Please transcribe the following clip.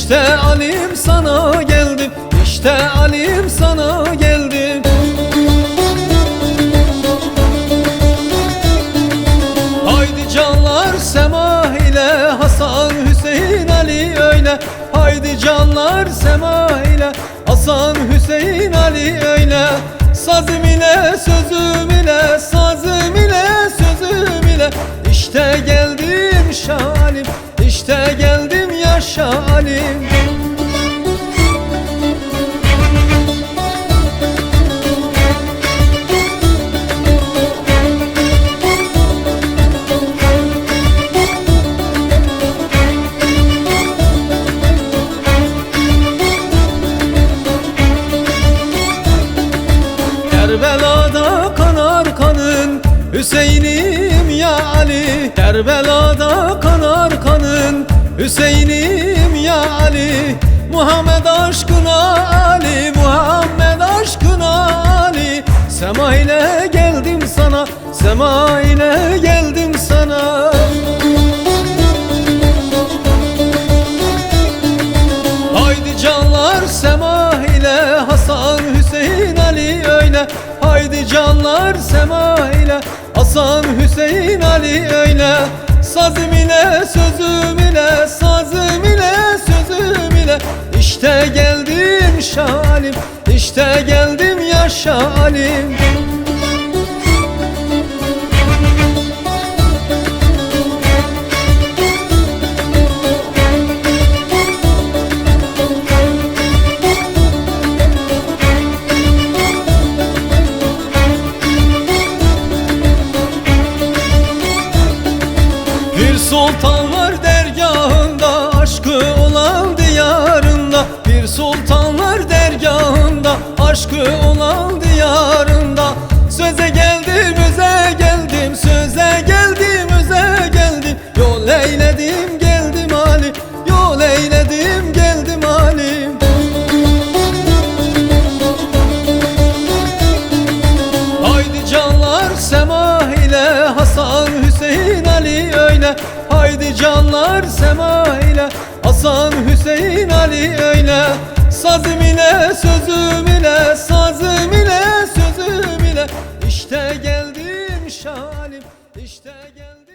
İşte Alim sana geldim, işte Alim sana geldim. Haydi canlar sema ile, Hasan Hüseyin Ali öyle. Haydi canlar sema ile, Hasan Hüseyin Ali öyle. Sazım ile sözüm ile, sazım ile sözüm ile. İşte geldim Şah Alim, işte geldim ya Şah Alim. Kerbela'da kanar kanın Hüseyin'im ya Ali. Kerbela'da kanar kanın Hüseyin'im ya Ali. Muhammed aşkına Ali, Muhammed aşkına Ali. Sema ile geldim sana, sema ile geldim sana. Haydi canlar sema ile, Hasan Hüseyin Ali öyle. Haydi canlar sema ile, Hasan Hüseyin Ali öyle. Sazım ile sözüm ile, sazım ile sözüm ile. İşte geldim Şah Alim, işte geldim ya Şah Alim. Bir sultan var dergahında, aşkı olan diyarında. Bir sultan var dergahında, aşkı olan diyarında. Söze geldim öze geldim, söze geldim öze geldim. Yol eyledim geldim Ali, yol eyledim geldim Ali. Haydi canlar sema ile, Hasan Hüseyin Ali öyle. Haydi canlar sema ile, Hasan Hüseyin Ali öyle. Sazım ile sözüm ile, sazım ile sözüm ile. İşte geldim Şah Alim, işte geldim.